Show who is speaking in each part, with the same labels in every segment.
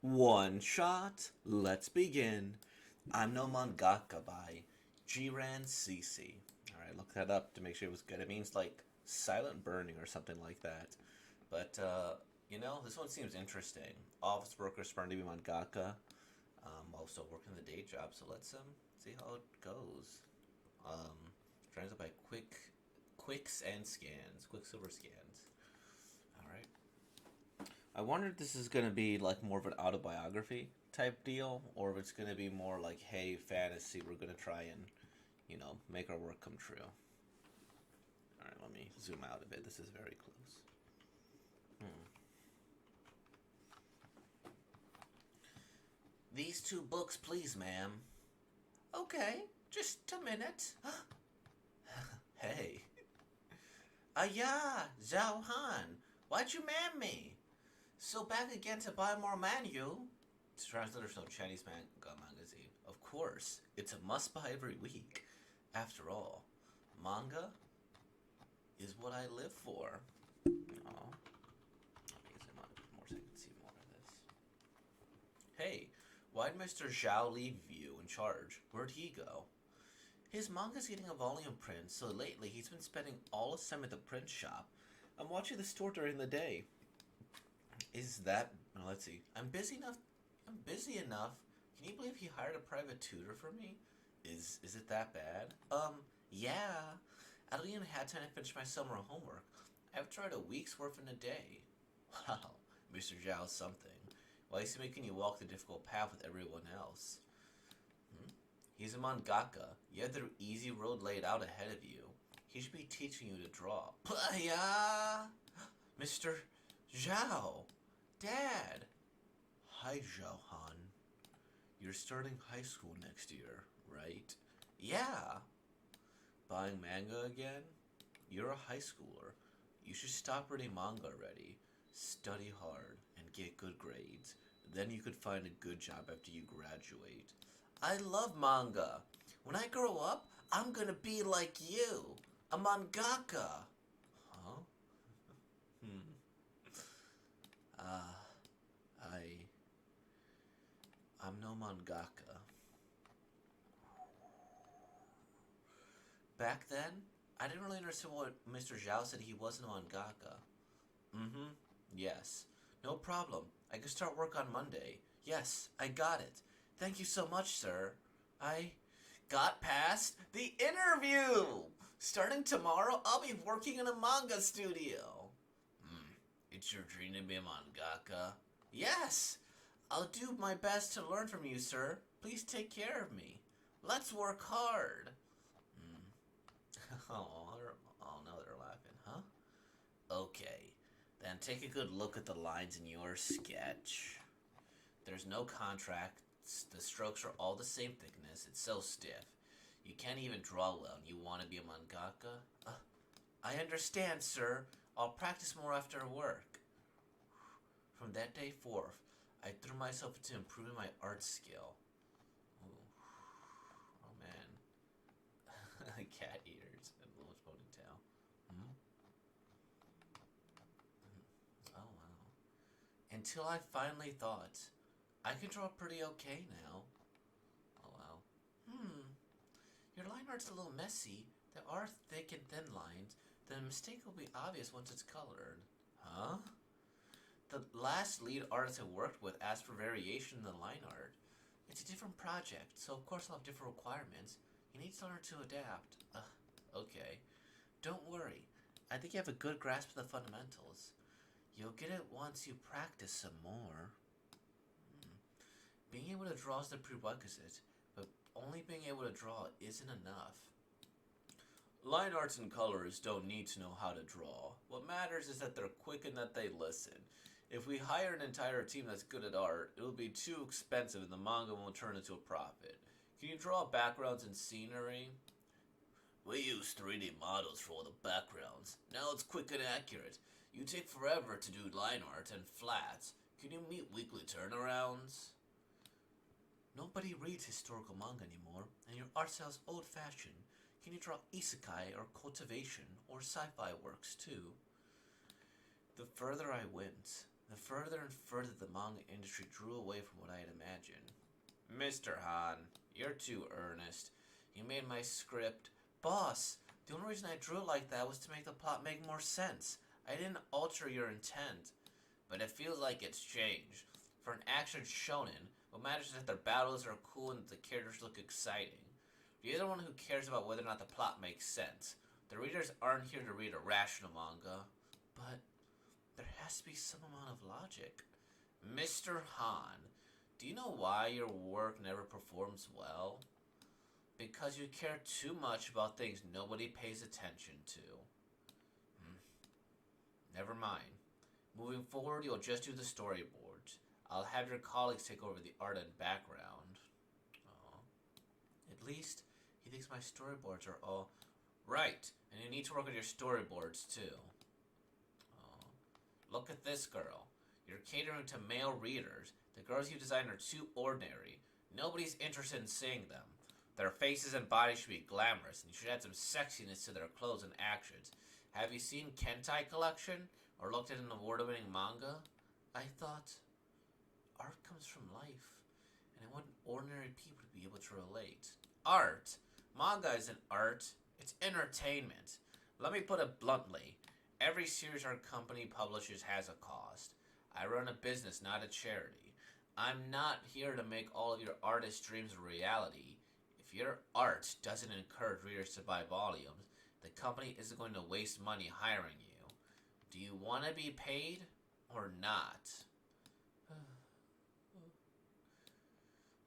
Speaker 1: One shot, let's begin. I'm no Mangaka by Jiran Cece. Alright, look that up to make sure it was good. It means like silent burning or something like that. But, this one seems interesting. Office workers sperm to be Mangaka, also working the day job, so let's see how it goes. Translated by Quicksilver scans. Alright. I wonder if this is going to be like more of an autobiography type deal, or if it's going to be more like, hey, fantasy, we're going to try and, make our work come true. Alright, let me zoom out a bit. This is very close. These two books, please, ma'am. Okay, just a minute. Hey. Yeah, Zhao Han. Why'd you man me? So back again to buy more manu? Translator's no Chinese manga magazine. Of course, it's a must buy every week. After all, manga is what I live for. Oh, let me zoom out a bit more so I can see more of this. Hey, why'd Mr. Zhao leave you in charge? Where'd he go? His manga's getting a volume print, so lately he's been spending all his time at the print shop. I'm watching the store during the day. Is that? No, let's see. I'm busy enough. Can you believe he hired a private tutor for me? Is it that bad? Yeah. I don't even have time to finish my summer homework. I've tried a week's worth in a day. Wow, Mr. Zhao's something. Why is he making you walk the difficult path with everyone else? He's a mangaka. You have the easy road laid out ahead of you. He should be teaching you to draw. Playa! Mr. Zhao! Dad! Hi, Zhao Han. You're starting high school next year, right? Yeah. Buying manga again? You're a high schooler. You should stop reading manga already. Study hard and get good grades. Then you could find a good job after you graduate. I love manga. When I grow up, I'm gonna be like you. A mangaka. Huh? Uh, I... I'm no mangaka. Back then, I didn't really understand what Mr. Zhao said he wasn't a mangaka. Mm-hmm. Yes. No problem. I can start work on Monday. Yes, I got it. Thank you so much, sir. I got past the interview! Starting tomorrow, I'll be working in a manga studio. It's your dream to be a mangaka? Yes! I'll do my best to learn from you, sir. Please take care of me. Let's work hard. Oh, no, they're laughing, huh? Okay, then take a good look at the lines in your sketch. There's no contracts, the strokes are all the same thickness, it's so stiff. You can't even draw well and you want to be a mangaka? I understand, sir. I'll practice more after work. From that day forth, I threw myself into improving my art skill. Ooh. Oh man. Cat ears and little ponytail. Oh wow. Until I finally thought, I can draw pretty okay now. Oh wow. Your line art's a little messy. There are thick and thin lines. The mistake will be obvious once it's colored. Huh? The last lead artist I worked with asked for variation in the line art. It's a different project, so of course I'll have different requirements. You need to learn to adapt. Okay. Don't worry. I think you have a good grasp of the fundamentals. You'll get it once you practice some more. Being able to draw is the prerequisite, but only being able to draw isn't enough. Line arts and colors don't need to know how to draw. What matters is that they're quick and that they listen. If we hire an entire team that's good at art, it'll be too expensive and the manga won't turn into a profit. Can you draw backgrounds and scenery? We use 3D models for all the backgrounds. Now it's quick and accurate. You take forever to do line art and flats. Can you meet weekly turnarounds? Nobody reads historical manga anymore, and your art style's old-fashioned. Can you draw isekai or cultivation or sci-fi works too? The further I went, The further and further the manga industry drew away from what I had imagined. Mr. Han, you're too earnest. You made my script. Boss, the only reason I drew it like that was to make the plot make more sense. I didn't alter your intent. But it feels like it's changed. For an action shonen, what matters is that their battles are cool and that the characters look exciting. You're the one who cares about whether or not the plot makes sense. The readers aren't here to read a rational manga. But there has to be some amount of logic. Mr. Han, do you know why your work never performs well? Because you care too much about things nobody pays attention to. Never mind. Moving forward, you'll just do the storyboards. I'll have your colleagues take over the art and background. At least, he thinks my storyboards are all... Right, and you need to work on your storyboards, too. Look at this girl. You're catering to male readers. The girls you design are too ordinary. Nobody's interested in seeing them. Their faces and bodies should be glamorous, and you should add some sexiness to their clothes and actions. Have you seen Kentai Collection? Or looked at an award-winning manga? I thought art comes from life, and I want ordinary people to be able to relate. Art? Manga isn't art. It's entertainment. Let me put it bluntly. Every series our company publishes has a cost. I run a business, not a charity. I'm not here to make all of your artist dreams a reality. If your art doesn't encourage readers to buy volumes, the company isn't going to waste money hiring you. Do you want to be paid or not?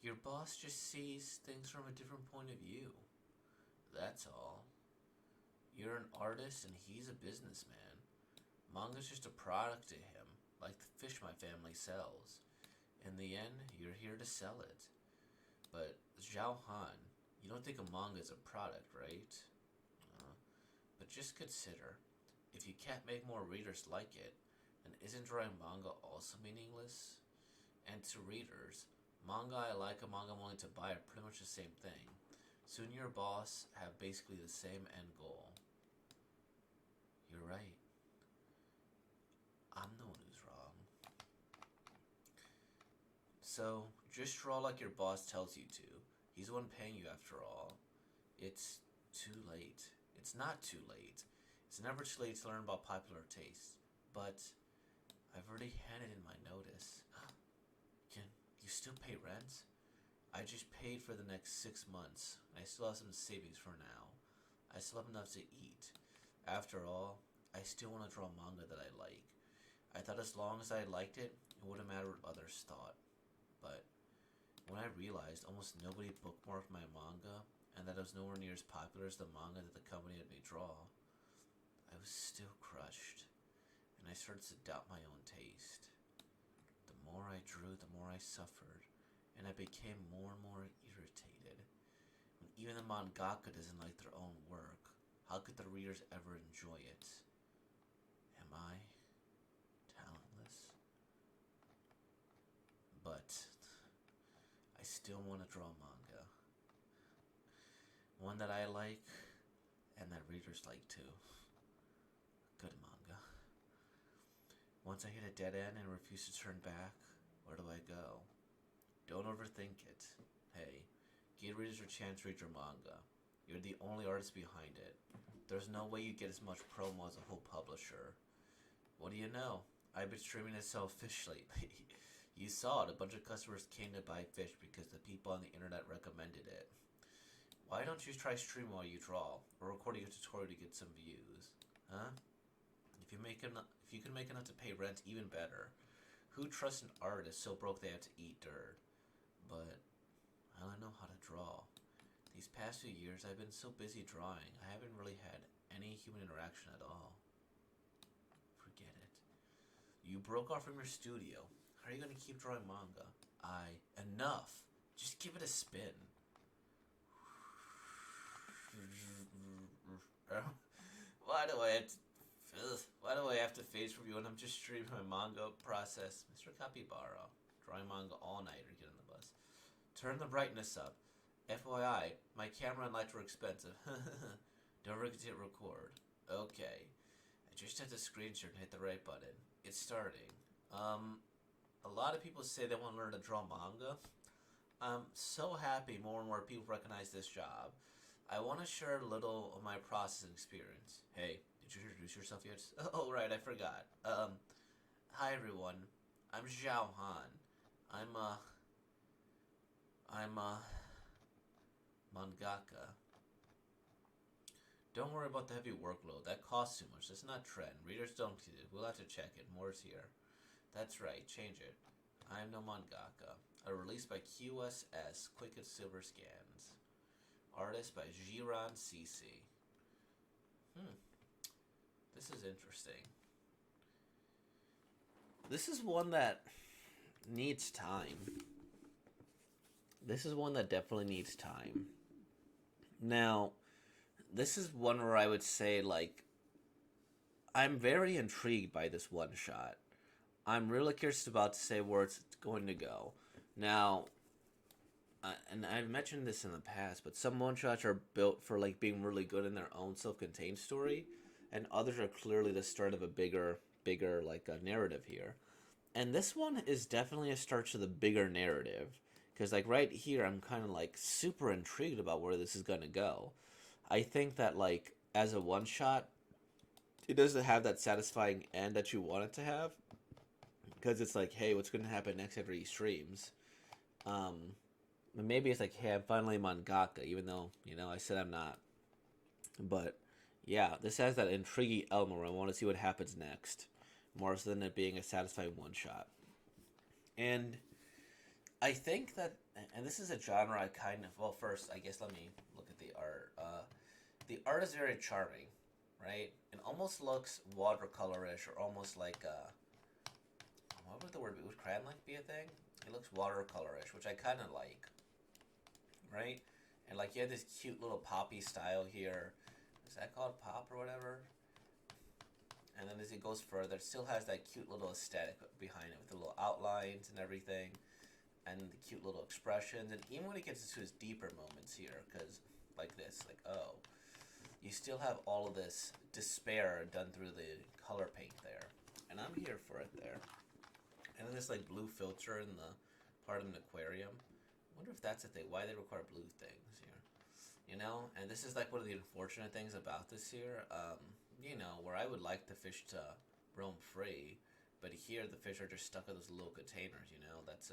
Speaker 1: Your boss just sees things from a different point of view. That's all. You're an artist and he's a businessman. Manga's just a product to him, like the fish my family sells. In the end, you're here to sell it. But, Zhao Han, you don't think a manga is a product, right? But just consider, if you can't make more readers like it, then isn't drawing manga also meaningless? And to readers, manga I like and manga I'm willing to buy are pretty much the same thing. Soon your boss have basically the same end goal. You're right. I'm the one who's wrong. So, just draw like your boss tells you to. He's the one paying you after all. It's too late. It's not too late. It's never too late to learn about popular taste. But I've already handed in my notice. Can you still pay rent? I just paid for the next 6 months, and I still have some savings for now. I still have enough to eat. After all, I still want to draw manga that I like. I thought as long as I liked it, it wouldn't matter what others thought. But when I realized almost nobody bookmarked my manga, and that it was nowhere near as popular as the manga that the company had me draw, I was still crushed, and I started to doubt my own taste. The more I drew, the more I suffered, and I became more and more irritated. When even the mangaka doesn't like their own work, how could the readers ever enjoy it? Am I talentless? But I still want to draw manga. One that I like, and that readers like too. Good manga. Once I hit a dead end and refuse to turn back, where do I go? Don't overthink it. Hey, give readers a chance to read your manga. You're the only artist behind it. There's no way you get as much promo as a whole publisher. What do you know? I've been streaming to sell fish lately. You saw it. A bunch of customers came to buy fish because the people on the internet recommended it. Why don't you try streaming while you draw, or recording a tutorial to get some views? Huh? If you can make enough to pay rent, even better. Who trusts an artist so broke they have to eat dirt? But I don't know how to draw. These past few years, I've been so busy drawing, I haven't really had any human interaction at all. Forget it. You broke off from your studio. How are you going to keep drawing manga? Enough. Just give it a spin. Why do I have to face review when I'm just streaming my manga process? Mr. Capybara. Drawing manga all night or get on the bus. Turn the brightness up. FYI, my camera and lights were expensive. Don't forget to hit record. Okay. I just have to screen share and hit the right button. It's starting. Um, a lot of people say they want to learn to draw manga. I'm so happy more and more people recognize this job. I want to share a little of my processing experience. Hey, did you introduce yourself yet? Oh, right, I forgot. Hi everyone. I'm Zhao Han. I'm I'm mangaka. Don't worry about the heavy workload. That costs too much. That's not trend. Readers don't get it. We'll have to check it. More's here. That's right. Change it. I'm no mangaka. A release by QSS Quick and Silver Scans. Artist by Jiran CC. Hmm. This is interesting. This is one that needs time. This is one that definitely needs time. Now, this is one where I would say, like, I'm very intrigued by this one shot. I'm really curious about to say where it's going to go. Now, and I've mentioned this in the past, but some one shots are built for like being really good in their own self-contained story, and others are clearly the start of a bigger like a narrative here. And this one is definitely a start to the bigger narrative, because like right here, I'm kind of like super intrigued about where this is gonna go. I think that like as a one shot, it doesn't have that satisfying end that you want it to have, because it's like, hey, what's gonna happen next after he streams? Um, Maybe it's like, hey, I'm finally mangaka, even though I said I'm not. But yeah, this has that intriguing element where I want to see what happens next, more so than it being a satisfying one shot. And I think that, and this is a genre I kind of, well, first I guess let me look at the art. The art is very charming, right? It almost looks watercolorish or almost like what would the word be? Would crayon like be a thing? It looks watercolorish, which I kind of like, right? And like you have this cute little poppy style here. Is that called pop or whatever? And then as it goes further, it still has that cute little aesthetic behind it with the little outlines and everything, and the cute little expressions. And even when it gets into his deeper moments here, because like this, like oh, you still have all of this despair done through the color paint there, and I'm here for it there. And then this like blue filter in the part of an aquarium. I wonder if that's a thing. Why they require blue things here, And this is like one of the unfortunate things about this here. Where I would like the fish to roam free, but here the fish are just stuck in those little containers. That's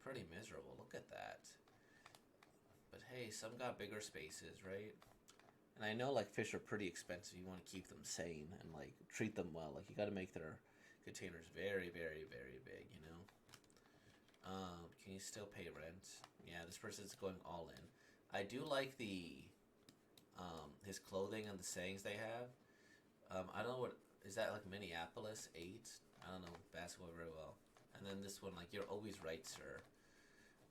Speaker 1: pretty miserable. Look at that. But hey, some got bigger spaces, right? And I know like fish are pretty expensive. You want to keep them sane and like treat them well. Like you got to make their containers very, very, very big. Can you still pay rent? Yeah, this person's going all in. I do like the his clothing and the sayings they have. I don't know what is that like Minneapolis 8? I don't know basketball very well. And then this one like you're always right, sir.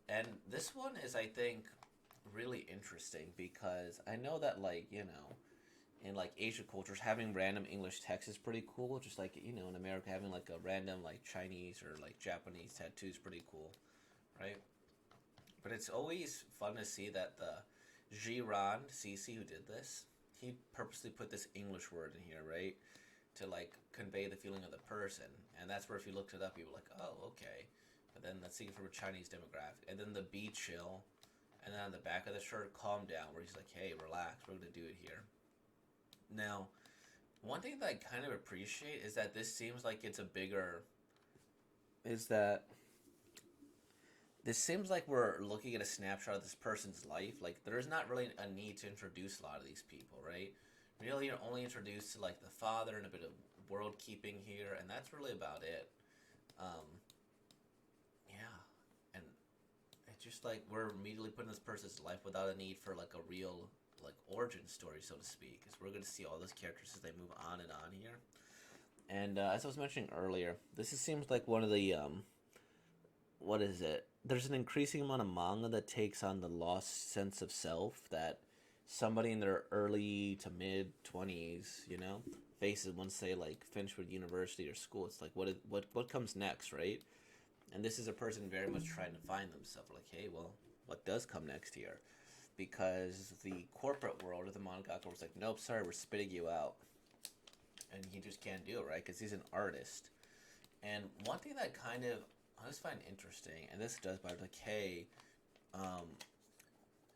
Speaker 1: And this one is I think really interesting because I know that like in like Asian cultures having random English text is pretty cool. Just like in America having like a random like Chinese or like Japanese tattoo is pretty cool, right? But it's always fun to see that the Jiran CC who did this, he purposely put this English word in here, right? To like convey the feeling of the person. And that's where if you looked it up, you were like, oh, okay. But then that's seen from a Chinese demographic. And then the be chill. And then on the back of the shirt, calm down, where he's like, hey, relax, we're going to do it here. Now, one thing that I kind of appreciate is that this seems like it's a bigger. Is that this seems like we're looking at a snapshot of this person's life. Like, there's not really a need to introduce a lot of these people, right? Really, you're only introduced to, like, the father and a bit of world keeping here, and that's really about it. Um, yeah. And it's just like we're immediately putting this person's life without a need for, like, a real, like, origin story, so to speak. Because we're going to see all those characters as they move on and on here. And as I was mentioning earlier, seems like one of the what is it? There's an increasing amount of manga that takes on the lost sense of self that somebody in their early to mid 20s, faces once they like finish with university or school. It's like what comes next, right? And this is a person very much trying to find themselves. Like, hey, well, what does come next here? Because the corporate world of the mangaka was like, nope, sorry, we're spitting you out, and he just can't do it, right? Because he's an artist. And one thing that kind of I just find interesting, and this does by like, hey, um,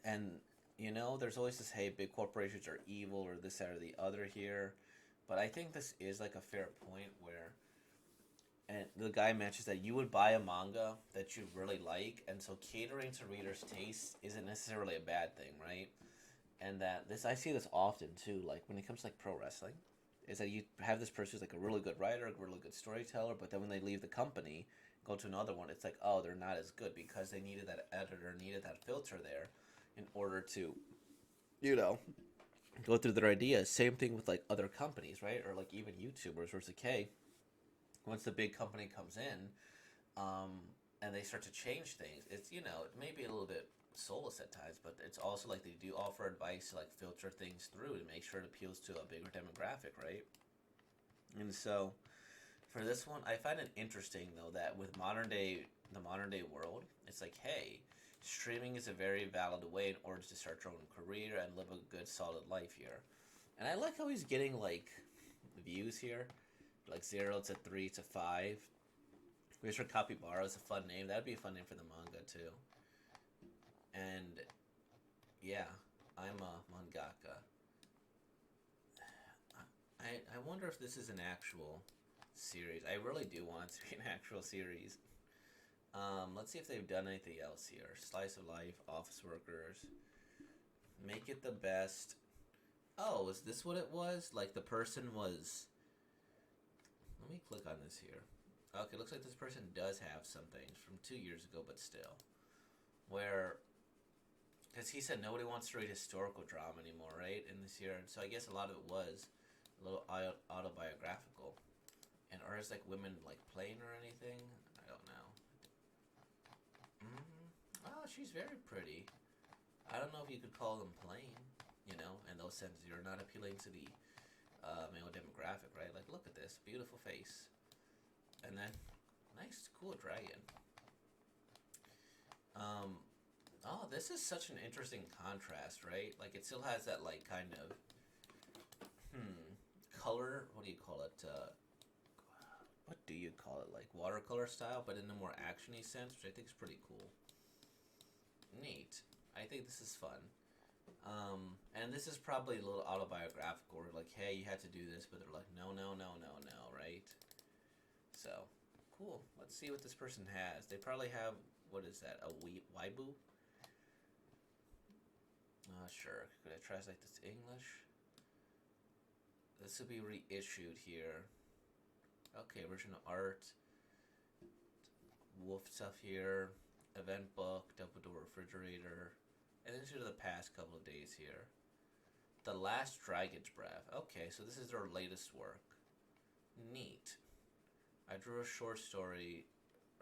Speaker 1: and there's always this, hey, big corporations are evil or this, that, or the other here. But I think this is like a fair point where, and the guy mentions that you would buy a manga that you really like, and so catering to readers' taste isn't necessarily a bad thing, right? And that this I see this often too, like when it comes to like pro wrestling, is that you have this person who's like a really good writer, a really good storyteller, but then when they leave the company, go to another one, it's like, oh, they're not as good because they needed that editor, needed that filter there, in order to, you know, go through their ideas. Same thing with like other companies, right? Or like even YouTubers, where it's like, hey, once the big company comes in, um, and they start to change things, it's it may be a little bit soulless at times, but it's also like they do offer advice to like filter things through to make sure it appeals to a bigger demographic, right? And so for this one, I find it interesting though that with the modern day world, it's like, hey, streaming is a very valid way in order to start your own career and live a good solid life here. And I like how he's getting like views here, like 0 to 3 to 5. Mr. Capybara is a fun name. That'd be a fun name for the manga too. And yeah, I'm a mangaka. I wonder if this is an actual series. I really do want it to be an actual series. Let's see if they've done anything else here. Slice of life, office workers, make it the best. Oh, is this what it was? Like the person was. Let me click on this here. Okay, looks like this person does have something from 2 years ago, but still. Where because he said nobody wants to read historical drama anymore, right? In this year, and so I guess a lot of it was a little autobiographical. And are there like women like playing or anything? I don't know. Oh, she's very pretty. I don't know if you could call them plain, in those senses. You're not appealing to the male demographic, right? Like, look at this beautiful face, and then nice, cool dragon. Um, oh, this is such an interesting contrast, right? Like, it still has that like kind of color. What do you call it? What do you call it? Like watercolor style, but in a more actiony sense, which I think is pretty cool. Neat. I think this is fun. And this is probably a little autobiographical. Where like, hey, you had to do this, but they're like, no, no, no, no, no, right? So, cool. Let's see what this person has. They probably have, what is that? A waibu? Sure. Could I translate this to English? This will be reissued here. Okay, original art. Wolf stuff here. Event book, double door refrigerator. And then to the past couple of days here. The Last Dragon's Breath. Okay, so this is their latest work. Neat. I drew a short story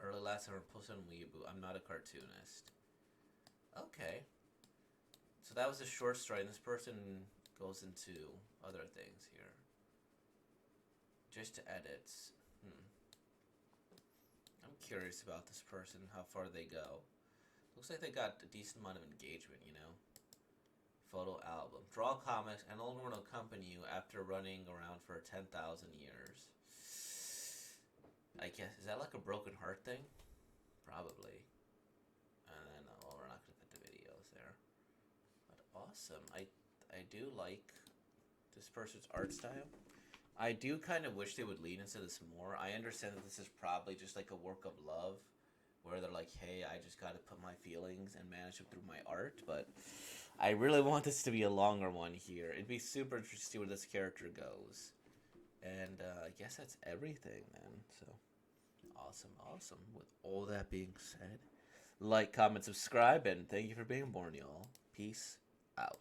Speaker 1: early last summer, posted on Weeaboo. I'm not a cartoonist. Okay. So that was a short story, and this person goes into other things here. Just to edits. I'm curious about this person, how far they go. Looks like they got a decent amount of engagement. Photo album. Draw comics and only will accompany you after running around for 10,000 years. I guess, is that like a broken heart thing? Probably. And then, well, we're not going to put the videos there. But awesome. I do like this person's art style. I do kind of wish they would lean into this more. I understand that this is probably just like a work of love, where they're like, hey, I just got to put my feelings and manage them through my art, but I really want this to be a longer one here. It'd be super interesting to see where this character goes. And I guess that's everything then. So, awesome, awesome. With all that being said, like, comment, subscribe, and thank you for being born, y'all. Peace out.